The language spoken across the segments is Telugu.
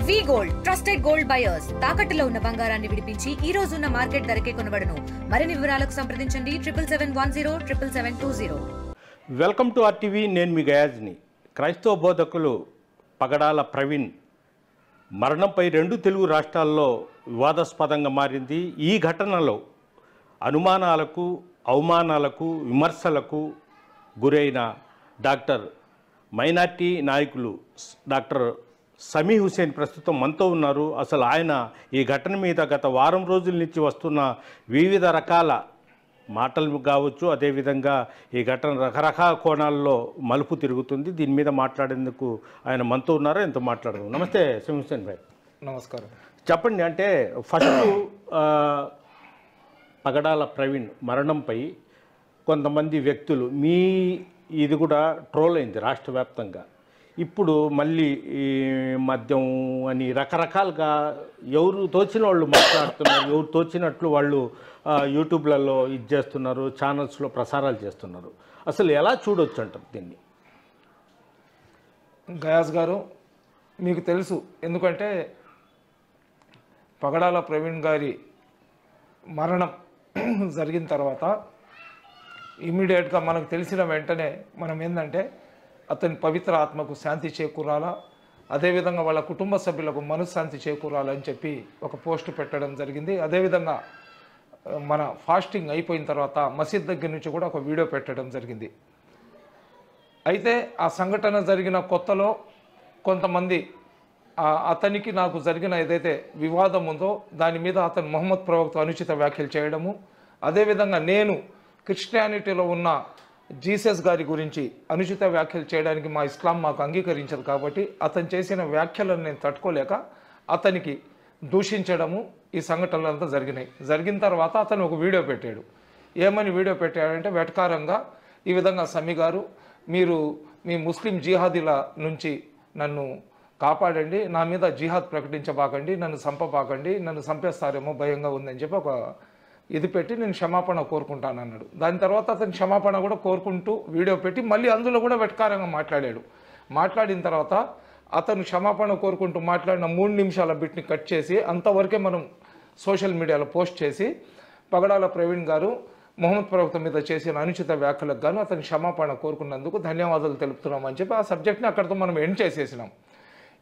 వి గోల్డ్ ట్రస్టెడ్ గోల్డ్ బయర్స్ తాకట్టులో ఉన్న బంగారాన్ని విడిపించి ఈ రోజు ఉన్న మార్కెట్ ధరకే కొనబడును. మరిన్ని వివరాలకు సంప్రదించండి 77107720. Welcome to RTV. నేను మీ గయాజ్ని. క్రైస్తవ బోధకులు పగడాల ప్రవీణ్ మరణంపై 2 తెలుగు రాష్ట్రాల్లో వివాదాస్పదంగా మారింది. ఈ ఘటనలో అనుమానాలకు, అవమానాలకు, విమర్శలకు గురైన డాక్టర్ మైనార్టీ నాయకులు డాక్టర్ సమీ హుసేన్ ప్రస్తుతం మనతో ఉన్నారు. అసలు ఆయన ఈ ఘటన మీద గత వారం రోజుల నుంచి వస్తున్న వివిధ రకాల మాటలు కావచ్చు, అదేవిధంగా ఈ ఘటన రకరకాల కోణాల్లో మలుపు తిరుగుతుంది. దీని మీద మాట్లాడేందుకు ఆయన మనతో ఉన్నారు. ఎంతో మాట్లాడదాం. నమస్తే సమీ హుసేన్ భాయ్. నమస్కారం. చెప్పండి, అంటే ఫస్ట్ పగడాల ప్రవీణ్ మరణంపై కొంతమంది వ్యక్తులు ఇది కూడా ట్రోల్ అయింది రాష్ట్ర వ్యాప్తంగా. ఇప్పుడు మళ్ళీ ఈ మద్యం అని రకరకాలుగా ఎవరు తోచిన వాళ్ళు మాట్లాడుతున్నారు, ఎవరు తోచినట్లు వాళ్ళు యూట్యూబ్లలో ఇది చేస్తున్నారు, ఛానల్స్లో ప్రసారాలు చేస్తున్నారు. అసలు ఎలా చూడొచ్చు అంటారు దీన్ని? గయాజ్ గారు, మీకు తెలుసు, ఎందుకంటే పగడాల ప్రవీణ్ గారి మరణం జరిగిన తర్వాత ఇమీడియట్గా మనకు తెలిసిన వెంటనే మనం ఏంటంటే అతని పవిత్ర ఆత్మకు శాంతి చేకూరాలా, అదేవిధంగా వాళ్ళ కుటుంబ సభ్యులకు మనశ్శాంతి చేకూరాలని చెప్పి ఒక పోస్ట్ పెట్టడం జరిగింది. అదేవిధంగా మన ఫాస్టింగ్ అయిపోయిన తర్వాత మసీద్ దగ్గర నుంచి కూడా ఒక వీడియో పెట్టడం జరిగింది. అయితే ఆ సంఘటన జరిగిన కొత్తలో కొంతమంది అతనికి నాకు జరిగిన ఏదైతే వివాదం ఉందో దాని మీద అతను మొహమ్మద్ ప్రవక్త అనుచిత వ్యాఖ్యలు చేయడము, అదేవిధంగా నేను క్రిస్టియానిటీలో ఉన్న జీసస్ గారి గురించి అనుచిత వ్యాఖ్యలు చేయడానికి మా ఇస్లాం మాకు అంగీకరించదు. కాబట్టి అతను చేసిన వ్యాఖ్యలను నేను తట్టుకోలేక అతనికి దూషించడము, ఈ సంఘటనలంతా జరిగినాయి. జరిగిన తర్వాత అతను ఒక వీడియో పెట్టాడు. ఏమని వీడియో పెట్టాడంటే, వెటకారంగా ఈ విధంగా సమీ గారు, మీరు మీ ముస్లిం జిహాదీల నుంచి నన్ను కాపాడండి, నా మీద జిహాద్ ప్రకటించబాకండి, నన్ను చంపబాకండి, నన్ను చంపేస్తారేమో భయంగా ఉందని చెప్పి ఒక ఇది పెట్టి నేను క్షమాపణ కోరుకుంటాను అన్నాడు. దాని తర్వాత అతను క్షమాపణ కూడా కోరుకుంటూ వీడియో పెట్టి మళ్ళీ అందులో కూడా వెటకారంగా మాట్లాడాడు. మాట్లాడిన తర్వాత అతను క్షమాపణ కోరుకుంటూ మాట్లాడిన 3 నిమిషాల బిట్ని కట్ చేసి అంతవరకే మనం సోషల్ మీడియాలో పోస్ట్ చేసి పగడాల ప్రవీణ్ గారు మొహమ్మద్ ప్రవక్త మీద చేసిన అనుచిత వ్యాఖ్యలకు గాను అతను క్షమాపణ కోరుకున్నందుకు ధన్యవాదాలు తెలుపుతున్నామని చెప్పి ఆ సబ్జెక్ట్ని అక్కడితో మనం ఎండ్ చేసేసినాం.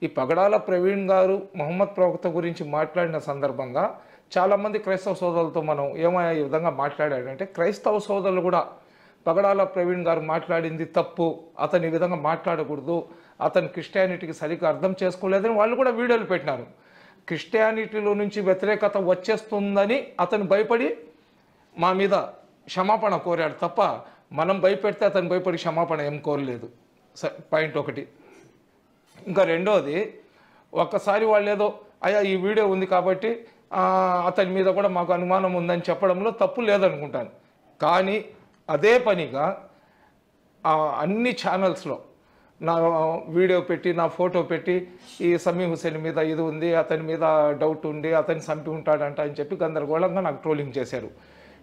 ఈ పగడాల ప్రవీణ్ గారు మొహమ్మద్ ప్రవక్త గురించి మాట్లాడిన సందర్భంగా చాలామంది క్రైస్తవ సోదరులతో మనం ఏమయ్యా ఈ విధంగా మాట్లాడాడంటే, క్రైస్తవ సోదరులు కూడా పగడాల ప్రవీణ్ గారు మాట్లాడింది తప్పు, అతను ఈ విధంగా మాట్లాడకూడదు, అతను క్రిస్టియానిటీకి సరిగ్గా అర్థం చేసుకోలేదని వాళ్ళు కూడా వీడియోలు పెట్టినారు. క్రిస్టియానిటీలో నుంచి వ్యతిరేకత వచ్చేస్తుందని అతను భయపడి మా మీద క్షమాపణ కోరాడు తప్ప మనం భయపెడితే అతను భయపడి క్షమాపణ ఏం కోరలేదు. పాయింట్ ఒకటి. ఇంకా రెండోది, ఒక్కసారి వాళ్ళు ఏదో అయ్యా ఈ వీడియో ఉంది కాబట్టి అతని మీద కూడా మాకు అనుమానం ఉందని చెప్పడంలో తప్పు లేదనుకుంటాను. కానీ అదే పనిగా అన్ని ఛానల్స్లో నా వీడియో పెట్టి, నా ఫోటో పెట్టి, ఈ సమీ హుసేన్ మీద ఇది ఉంది, అతని మీద డౌట్ ఉంది, అతన్ని చంపి ఉంటాడంట అని చెప్పి గందరగోళంగా నాకు ట్రోలింగ్ చేశారు.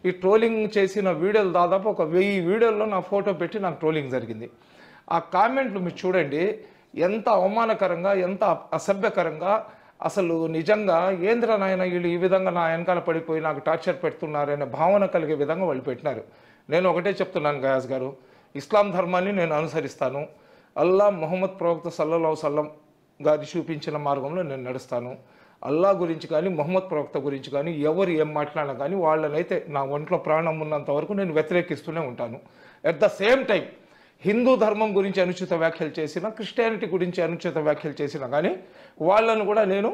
ఈ ట్రోలింగ్ చేసిన వీడియోలు దాదాపు ఒక 1000 వీడియోల్లో నా ఫోటో పెట్టి నాకు ట్రోలింగ్ జరిగింది. ఆ కామెంట్లు మీరు చూడండి, ఎంత అవమానకరంగా, ఎంత అసభ్యకరంగా, అసలు నిజంగా ఏంద్ర నాయన వీళ్ళు ఈ విధంగా నా వెనకాల పడిపోయి నాకు టార్చర్ పెడుతున్నారనే భావన కలిగే విధంగా వాళ్ళు పెట్టినారు. నేను ఒకటే చెప్తున్నాను గయాజ్ గారు, ఇస్లాం ధర్మాన్ని నేను అనుసరిస్తాను. అల్లా మొహమ్మద్ ప్రవక్త సల్లల్లాహు అలైహి వసల్లం గారి చూపించిన మార్గంలో నేను నడుస్తాను. అల్లా గురించి కానీ మొహమ్మద్ ప్రవక్త గురించి కానీ ఎవరు ఏం మాట్లాడినా కానీ వాళ్ళనైతే నా ఒంట్లో ప్రాణం ఉన్నంత వరకు నేను వ్యతిరేకిస్తూనే ఉంటాను. At the same time Hindu ధర్మం గురించి అనుచిత వ్యాఖ్యలు చేసినా, క్రిస్టియానిటీ గురించి అనుచిత వ్యాఖ్యలు చేసినా కానీ వాళ్ళను కూడా నేను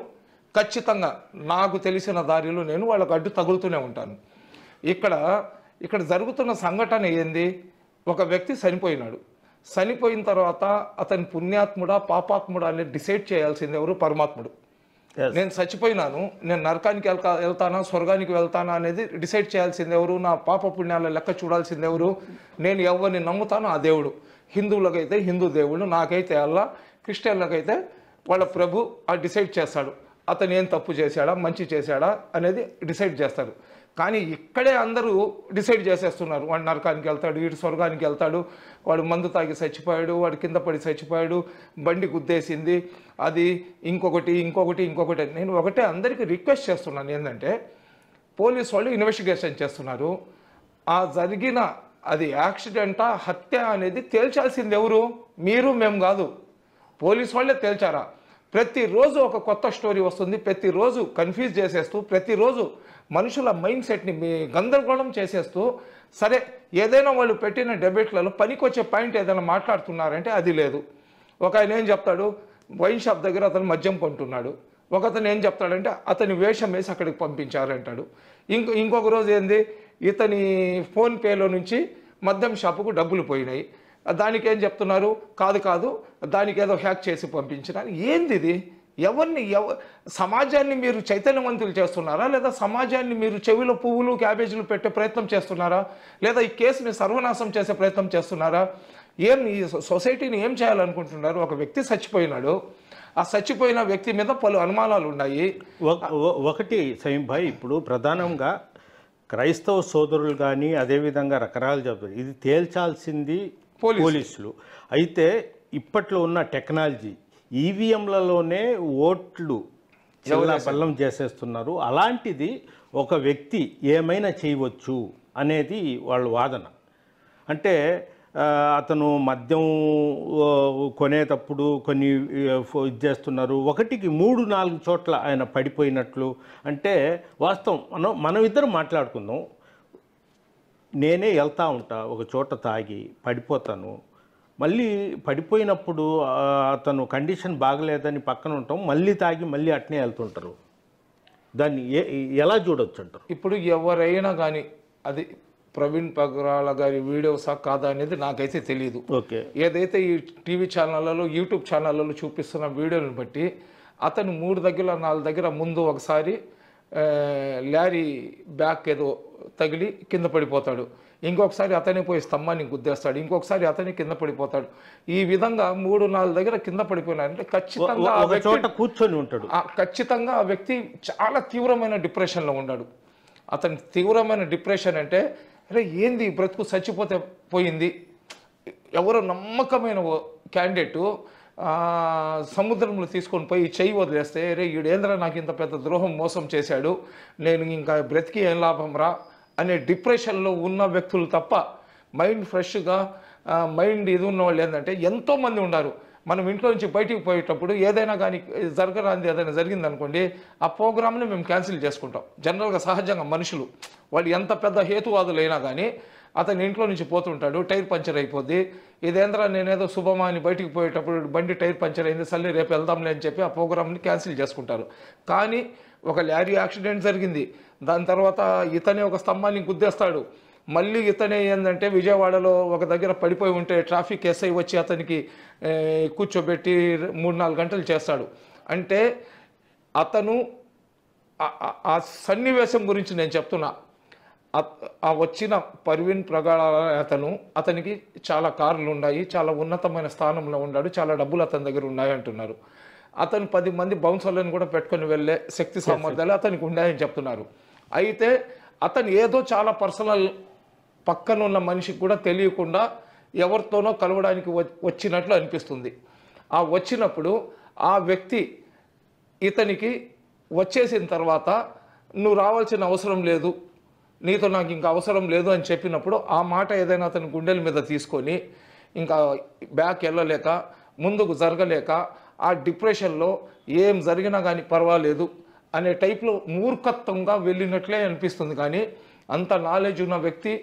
ఖచ్చితంగా నాకు తెలిసిన దారిలో నేను వాళ్ళకు అడ్డు తగులుతూనే ఉంటాను. ఇక్కడ జరుగుతున్న సంఘటన ఏంది? ఒక వ్యక్తి చనిపోయినాడు. చనిపోయిన తర్వాత అతని పుణ్యాత్ముడా పాపాత్ముడా అనేది డిసైడ్ చేయాల్సింది ఎవరు? పరమాత్ముడు. నేను చచ్చిపోయినాను, నేను నరకానికి వెళ్తానా స్వర్గానికి వెళ్తానా అనేది డిసైడ్ చేయాల్సింది ఎవరు? నా పాప పుణ్యాల లెక్క చూడాల్సింది ఎవరు? నేను ఎవరిని నమ్ముతానో ఆ దేవుడు. హిందువులకైతే హిందూ దేవుడు, నాకైతే అల్లా, క్రిస్టియన్లకైతే వాళ్ళ ప్రభు డిసైడ్ చేస్తాడు. అతను ఏం తప్పు చేశాడా మంచి చేశాడా అనేది డిసైడ్ చేస్తారు. కానీ ఇక్కడే అందరూ డిసైడ్ చేసేస్తున్నారు. వాడు నరకానికి వెళ్తాడు, వీడు స్వర్గానికి వెళ్తాడు, వాడు మందు తాగి చచ్చిపోయాడు, వాడు కింద పడి చచ్చిపోయాడు, బండి గుద్దేసింది, అది ఇంకొకటి. నేను ఒకటే అందరికీ రిక్వెస్ట్ చేస్తున్నాను ఏంటంటే, పోలీసు వాళ్ళు ఇన్వెస్టిగేషన్ చేస్తున్నారు. ఆ జరిగిన అది యాక్సిడెంటా హత్య అనేది తేల్చాల్సింది ఎవరు? మీరు, మేము కాదు, పోలీసు వాళ్ళే తేల్చారా? ప్రతిరోజు ఒక కొత్త స్టోరీ వస్తుంది, ప్రతిరోజు కన్ఫ్యూజ్ చేసేస్తూ, ప్రతిరోజు మనుషుల మైండ్ సెట్ని గందరగోళం చేసేస్తూ, సరే ఏదైనా వాళ్ళు పెట్టిన డెబేట్లలో పనికొచ్చే పాయింట్ ఏదైనా మాట్లాడుతున్నారంటే అది లేదు. ఒక ఆయన ఏం చెప్తాడు, వైన్ షాప్ దగ్గర అతను మద్యం కొంటున్నాడు, ఒకతను ఏం చెప్తాడంటే అతని వేషం వేసి అక్కడికి పంపించారంటాడు. ఇంకొక రోజు ఏంది, ఇతని ఫోన్పేలో నుంచి మద్యం షాపుకు డబ్బులు పోయినాయి, దానికి ఏం చెప్తున్నారు, కాదు దానికి ఏదో హ్యాక్ చేసి పంపించినారు. ఏంది ఇది? సమాజాన్ని మీరు చైతన్యవంతులు చేస్తున్నారా, లేదా సమాజాన్ని మీరు చెవిలో పువ్వులు క్యాబేజీలు పెట్టే ప్రయత్నం చేస్తున్నారా, లేదా ఈ కేసుని సర్వనాశం చేసే ప్రయత్నం చేస్తున్నారా? ఈ సొసైటీని ఏం చేయాలనుకుంటున్నారు? ఒక వ్యక్తి చచ్చిపోయినాడు, ఆ చచ్చిపోయిన వ్యక్తి మీద పలు అనుమానాలు ఉన్నాయి. ఒకటి సైం భాయ్, ఇప్పుడు ప్రధానంగా క్రైస్తవ సోదరులు కానీ అదేవిధంగా రకరకాలు చెప్తారు, ఇది తేల్చాల్సింది పోలీసులు. అయితే ఇప్పట్లో ఉన్న టెక్నాలజీ ఈవీఎంలలోనే ఓట్లు బల్లం చేసేస్తున్నారు. అలాంటిది ఒక వ్యక్తి ఏమైనా చేయవచ్చు అనేది వాళ్ళ వాదన. అంటే అతను మద్యం కొనేటప్పుడు కొన్ని ఇది చేస్తున్నారు, 1కి 3-4 చోట్ల ఆయన పడిపోయినట్లు. అంటే వాస్తవం మనం ఇద్దరు మాట్లాడుకుందాం, నేనే వెళ్తూ ఉంటా ఒక చోట తాగి పడిపోతాను, మళ్ళీ పడిపోయినప్పుడు అతను కండిషన్ బాగలేదని పక్కన ఉంటాం, మళ్ళీ తాగి మళ్ళీ అట్నే వెళ్తుంటారు. దాన్ని ఎలా చూడొచ్చు అంటారు? ఇప్పుడు ఎవరైనా కానీ అది ప్రవీణ్ పగడాల గారి వీడియోసా కాదా అనేది నాకైతే తెలియదు. ఓకే, ఏదైతే ఈ టీవీ ఛానళ్ళలో యూట్యూబ్ ఛానళ్ళలో చూపిస్తున్న వీడియోలను బట్టి అతను 3 దగ్గర 4 దగ్గర ముందు ఒకసారి లారీ బ్యాక్ ఏదో తగిలి కింద పడిపోతాడు, ఇంకొకసారి అతనే పోయి స్తంభాన్ని గుద్దేస్తాడు, ఇంకొకసారి అతనే కింద పడిపోతాడు. ఈ విధంగా 3-4 దగ్గర కింద పడిపోయినారంటే ఖచ్చితంగా కూర్చొని ఉంటాడు, ఖచ్చితంగా ఆ వ్యక్తి చాలా తీవ్రమైన డిప్రెషన్లో ఉన్నాడు. అతని తీవ్రమైన డిప్రెషన్ అంటే, అరే ఏంది బ్రతుకు చచ్చిపోతే పోయింది, ఎవరో నమ్మకమైన క్యాండిడేటు సముద్రంలో తీసుకొని పోయి చెయ్యి వదిలేస్తే, రే ఈడేంద్ర నాకు ఇంత పెద్ద ద్రోహం మోసం చేశాడు, నేను ఇంకా బ్రతికి ఏం లాభం రా అనే డిప్రెషన్లో ఉన్న వ్యక్తులు తప్ప మైండ్ ఫ్రెష్గా మైండ్ ఇది ఉన్న వాళ్ళు ఏంటంటే ఎంతోమంది ఉన్నారు. మనం ఇంట్లో నుంచి బయటికి పోయేటప్పుడు ఏదైనా కానీ జరగరాంది ఏదైనా జరిగిందనుకోండి, ఆ ప్రోగ్రామ్ని మేము క్యాన్సిల్ చేసుకుంటాం. జనరల్గా సహజంగా మనుషులు వాళ్ళు ఎంత పెద్ద హేతువాదులైనా కానీ అతని ఇంట్లో నుంచి పోతుంటాడు, టైర్ పంచర్ అయిపోద్ది, ఇదేంద్రా నేనేదో శుభమా అని బయటికి పోయేటప్పుడు బండి టైర్ పంచర్ అయింది, సర్లే రేపు వెళ్దాంలే అని చెప్పి ఆ ప్రోగ్రామ్ని క్యాన్సిల్ చేసుకుంటారు. కానీ ఒక లారీ యాక్సిడెంట్ జరిగింది, దాని తర్వాత ఇతనే ఒక స్తంభాన్ని గుద్దేస్తాడు, మళ్ళీ ఇతనే ఏంటంటే విజయవాడలో ఒక దగ్గర పడిపోయి ఉంటే ట్రాఫిక్ ఎస్ఐ వచ్చి అతనికి కూర్చోబెట్టి 3-4 గంటలు చేస్తాడు. అంటే అతను ఆ సన్నివేశం గురించి నేను చెప్తున్నా. ఆ వచ్చిన ప్రవీణ్ పగడాల అతనికి చాలా కార్లు ఉన్నాయి, చాలా ఉన్నతమైన స్థానంలో ఉన్నాడు, చాలా డబ్బులు అతని దగ్గర ఉన్నాయి అంటున్నారు. అతను 10 మంది బౌన్సర్లను కూడా పెట్టుకొని వెళ్ళే శక్తి సామర్థ్యాలు అతనికి ఉన్నాయని చెప్తున్నారు. అయితే అతను ఏదో చాలా పర్సనల్ పక్కన ఉన్న మనిషికి కూడా తెలియకుండా ఎవరితోనో కలవడానికి వచ్చినట్లు అనిపిస్తుంది. ఆ వచ్చినప్పుడు ఆ వ్యక్తి ఇతనికి వచ్చేసిన తర్వాత నువ్వు రావాల్సిన అవసరం లేదు, నీతో నాకు ఇంకా అవసరం లేదు అని చెప్పినప్పుడు ఆ మాట ఏదైనా అతని గుండెల మీద తీసుకొని ఇంకా బ్యాక్ వెళ్ళలేక ముందుకు జరగలేక ఆ డిప్రెషన్లో ఏం జరిగినా కానీ పర్వాలేదు అనే టైప్లో మూర్ఖత్వంగా వెళ్ళినట్లే అనిపిస్తుంది. కానీ అంత నాలెడ్జ్ ఉన్న వ్యక్తి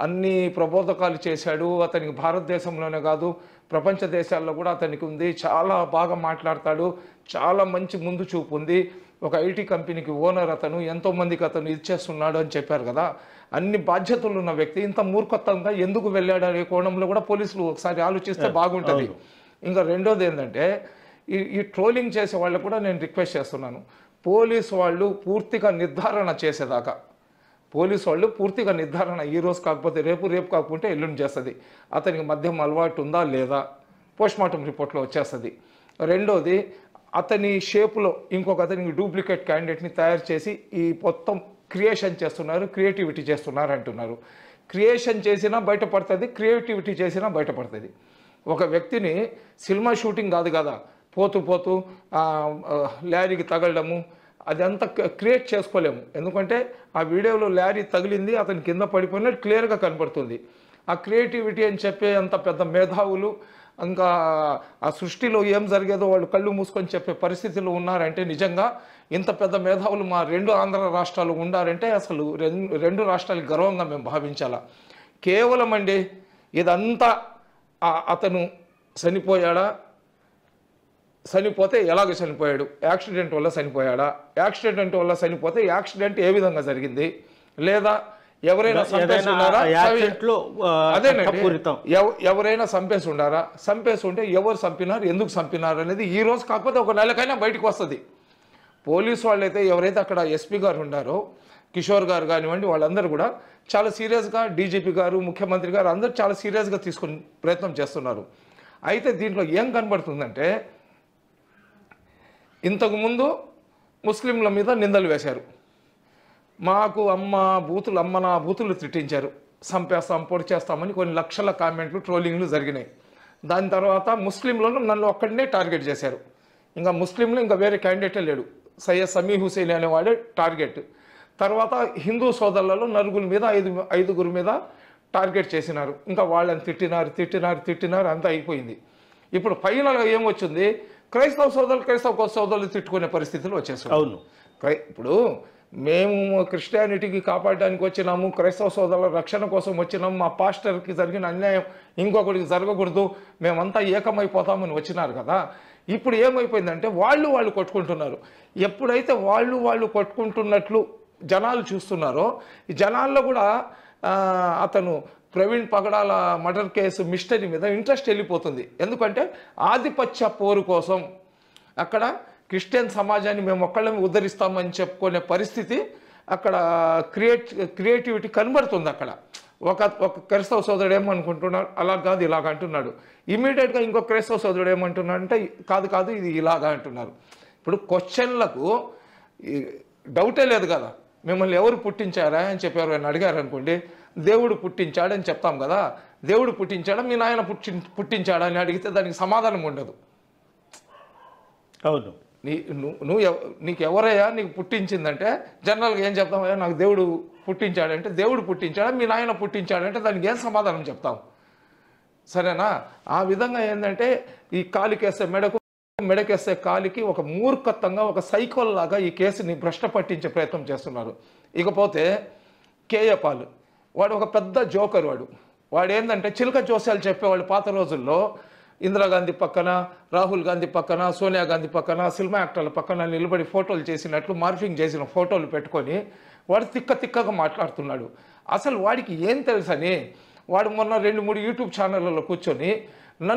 అన్ని ప్రబోధకాలు చేశాడు. అతనికి భారతదేశంలోనే కాదు ప్రపంచ దేశాల్లో కూడా అతనికి ఉంది, చాలా బాగా మాట్లాడతాడు, చాలా మంచి ముందు చూపు ఉంది. ఒక ఐటీ కంపెనీకి ఓనర్ అతను, ఎంతోమందికి అతను ఇచ్చేస్తున్నాడు అని చెప్పారు కదా. అన్ని బాధ్యతలు ఉన్న వ్యక్తి ఇంత మూర్ఖత్వంగా ఎందుకు వెళ్ళాడు అనే కోణంలో కూడా పోలీసులు ఒకసారి ఆలోచిస్తే బాగుంటుంది. ఇంకా రెండోది ఏంటంటే ఈ ట్రోలింగ్ చేసే వాళ్ళకు కూడా నేను రిక్వెస్ట్ చేస్తున్నాను, పోలీసు వాళ్ళు పూర్తిగా నిర్ధారణ చేసేదాకా, పోలీసు వాళ్ళు పూర్తిగా నిర్ధారణ ఈ రోజు కాకపోతే రేపు కాకపోతే ఎల్లుండి చేస్తుంది. అతనికి మద్యం అలవాటు ఉందా లేదా పోస్ట్మార్టం రిపోర్ట్లో వచ్చేస్తుంది. రెండోది అతని షేపులో ఇంకొక అతనికి డూప్లికేట్ క్యాండిడేట్ని తయారు చేసి ఈ మొత్తం క్రియేషన్ చేస్తున్నారు, క్రియేటివిటీ చేస్తున్నారు అంటున్నారు. క్రియేషన్ చేసినా బయటపడుతుంది, క్రియేటివిటీ చేసినా బయటపడుతుంది. ఒక వ్యక్తిని సినిమా షూటింగ్ కాదు కదా, పోతూ పోతూ లారీకి తగలడము అదంతా క్రియేట్ చేసుకోలేము. ఎందుకంటే ఆ వీడియోలో లారీ తగిలింది, అతని కింద పడిపోయినట్టు క్లియర్గా కనపడుతుంది. ఆ క్రియేటివిటీ అని చెప్పే అంత పెద్ద మేధావులు ఇంకా ఆ సృష్టిలో ఏం జరిగేదో వాళ్ళు కళ్ళు మూసుకొని చెప్పే పరిస్థితులు ఉన్నారంటే, నిజంగా ఇంత పెద్ద మేధావులు మా 2 ఆంధ్ర రాష్ట్రాలు ఉండారంటే అసలు 2 రాష్ట్రాలకు గర్వంగా మేము భావించాలా. కేవలం అండి ఇదంతా అతను చనిపోయాడా, చనిపోతే ఎలాగ చనిపోయాడు, యాక్సిడెంట్ వల్ల చనిపోయాడా, యాక్సిడెంట్ వల్ల చనిపోతే యాక్సిడెంట్ ఏ విధంగా జరిగింది, లేదా ఎవరైనా చంపేసి ఉన్నారా, ఎవరైనా చంపేసి ఉండారా, చంపేసి ఉంటే ఎవరు చంపినారు, ఎందుకు చంపినారు అనేది ఈ రోజు కాకపోతే ఒక నెలకైనా బయటకు వస్తుంది. పోలీసు వాళ్ళైతే ఎవరైతే అక్కడ ఎస్పీ గారు ఉన్నారో, కిషోర్ గారు కానివ్వండి, వాళ్ళందరూ కూడా చాలా సీరియస్గా, డీజీపీ గారు, ముఖ్యమంత్రి గారు అందరూ చాలా సీరియస్గా తీసుకుని ప్రయత్నం చేస్తున్నారు. అయితే దీంట్లో ఏం కనబడుతుందంటే, ఇంతకుముందు ముస్లింల మీద నిందలు వేశారు, మాకు అమ్మ నా బూతులు తిట్టించారు, చంపేస్తాం పొడి చేస్తామని కొన్ని లక్షల కామెంట్లు, ట్రోలింగ్లు జరిగినాయి. దాని తర్వాత ముస్లింలను నన్ను ఒక్కడనే టార్గెట్ చేశారు. ఇంకా ముస్లింలు ఇంకా వేరే క్యాండిడేటే లేడు, సయ్యద్ సమీ హుసేన్ అనేవాడే టార్గెట్. తర్వాత హిందూ సోదరులలో 4 మీద 5 మీద టార్గెట్ చేసినారు. ఇంకా వాళ్ళని తిట్టినారు అంతా అయిపోయింది. ఇప్పుడు ఫైనల్గా ఏమొచ్చింది, క్రైస్తవ సోదరులు తిట్టుకునే పరిస్థితులు వచ్చేసారు. అవును, ఇప్పుడు మేము క్రిస్టియానిటీకి కాపాడడానికి వచ్చినాము, క్రైస్తవ సోదరుల రక్షణ కోసం వచ్చినాము, మా పాస్టర్కి జరిగిన అన్యాయం ఇంకొకటికి జరగకూడదు, మేమంతా ఏకమైపోతామని వచ్చినారు కదా. ఇప్పుడు ఏమైపోయిందంటే వాళ్ళు కొట్టుకుంటున్నారు. ఎప్పుడైతే వాళ్ళు కొట్టుకుంటున్నట్లు జనాలు చూస్తున్నారో, ఈ జనాల్లో కూడా అతను ప్రవీణ్ పగడాల మర్డర్ కేసు మిస్టరీ మీద ఇంట్రెస్ట్ వెళ్ళిపోతుంది. ఎందుకంటే ఆధిపత్య పోరు కోసం అక్కడ క్రిస్టియన్ సమాజాన్ని మేము ఒక్కళ్ళమే ఉద్ధరిస్తామని చెప్పుకునే పరిస్థితి అక్కడ క్రియేటివిటీ కనబడుతుంది. అక్కడ ఒక క్రైస్తవ సోదరుడు ఏమనుకుంటున్నాడు, అలా కాదు ఇలాగ అంటున్నాడు. ఇమీడియట్గా ఇంకో క్రైస్తవ సోదరుడు ఏమంటున్నాడు అంటే, కాదు ఇది ఇలాగా అంటున్నారు. ఇప్పుడు క్వశ్చన్లకు డౌటే లేదు కదా, మిమ్మల్ని ఎవరు పుట్టించారా అని చెప్పారు అని అడిగారు అనుకోండి, దేవుడు పుట్టించాడని చెప్తాం కదా. దేవుడు పుట్టించాడా, మీ నాయన పుట్టించాడా అని అడిగితే దానికి సమాధానం ఉండదు. అవును, నీకు ఎవరయ్యా నీకు పుట్టించిందంటే జనరల్గా ఏం చెప్తామయ్యా, నాకు దేవుడు పుట్టించాడంటే, దేవుడు పుట్టించాడా మీ నాయన పుట్టించాడంటే దానికి ఏం సమాధానం చెప్తాం, సరేనా? ఆ విధంగా ఏంటంటే ఈ కాలికేసే మెడకేసే కాలికి ఒక మూర్ఖత్వంగా, ఒక సైకోల్ లాగా ఈ కేసుని భ్రష్ట పట్టించే ప్రయత్నం చేస్తున్నారు. ఇకపోతే కేఏ పాల్, వాడు ఒక పెద్ద జోకర్. వాడు ఏంటంటే చిలక జోస్యాలు చెప్పేవాడు. పాత రోజుల్లో ఇందిరాగాంధీ పక్కన, రాహుల్ గాంధీ పక్కన, సోనియా గాంధీ పక్కన, సినిమా యాక్టర్ల పక్కన నిలబడి ఫోటోలు చేసినట్లు మార్ఫింగ్ చేసిన ఫోటోలు పెట్టుకొని వాడు తిక్కగా మాట్లాడుతున్నాడు. అసలు వాడికి ఏం తెలుసని వాడు మొన్న 2-3 యూట్యూబ్ ఛానళ్ళలో కూర్చొని నన్ను